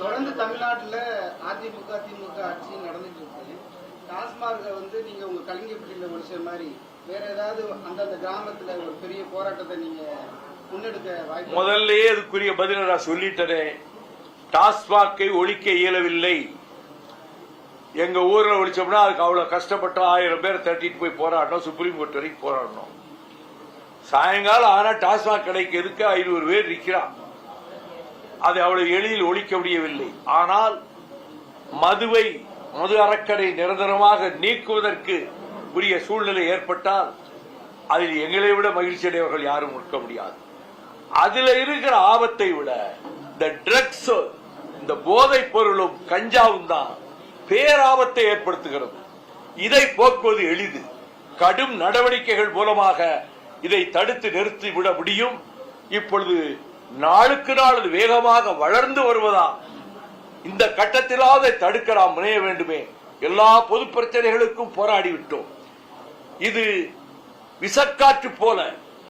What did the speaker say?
தொடர்ந்து தமிழ்நாட்டில் அதிமுக திமுக ஆட்சி நடந்துட்டு இருக்கு. டாஸ்மாக நீங்க உங்க கலிங்கப்பட்டியில ஒழிச்ச மாதிரி வேற ஏதாவது அந்தந்த கிராமத்துல ஒரு பெரிய போராட்டத்தை நீங்க முன்னெடுக்க வாய்ப்பு? முதல்லயே அதுக்குரிய பதில நான் சொல்லிட்டேன். டாஸ்மாகை ஒழிக்க இயலவில்லை. எங்க ஊர்ல ஒழிச்சோம்னா அதுக்கு அவ்வளவு கஷ்டப்பட்டோம். 1000 பேர் தட்டிட்டு போய் போராடணும், சுப்ரீம் கோர்ட் வரைக்கும் போராடணும். சாயங்காலம் ஆனா டாஸ்மாக் கடைக்கு எதுக்கு 500 பேர் நிற்கிறான். அதை அவ்வளவு எளிதில் ஒழிக்க முடியவில்லை. ஆனால் மது அறக்கடை நிரந்தரமாக நீக்குவதற்கு உரிய சூழ்நிலை ஏற்பட்டால் அதில் எங்களை விட மகிழ்ச்சி அடைவர்கள் யாரும் இருக்க முடியாது. அதுல இருக்கிற ஆபத்தை விட இந்த ட்ரக்ஸ், இந்த போதைப் பொருளும் கஞ்சாவும் தான் பேராபத்தை ஏற்படுத்துகிறது. இதை போக்குவது எளிது. கடும் நடவடிக்கைகள் மூலமாக இதை தடுத்து நிறுத்தி விட முடியும். இப்பொழுது நாளுக்கு நாள் வேகமாக வளர்ந்து வருவதா இந்த கட்டத்திலாவது தடுக்க நாம் முனைய வேண்டுமே. எல்லா பொது பிரச்சனைகளுக்கும் போராடிவிட்டோம். இது விசக்காற்று போல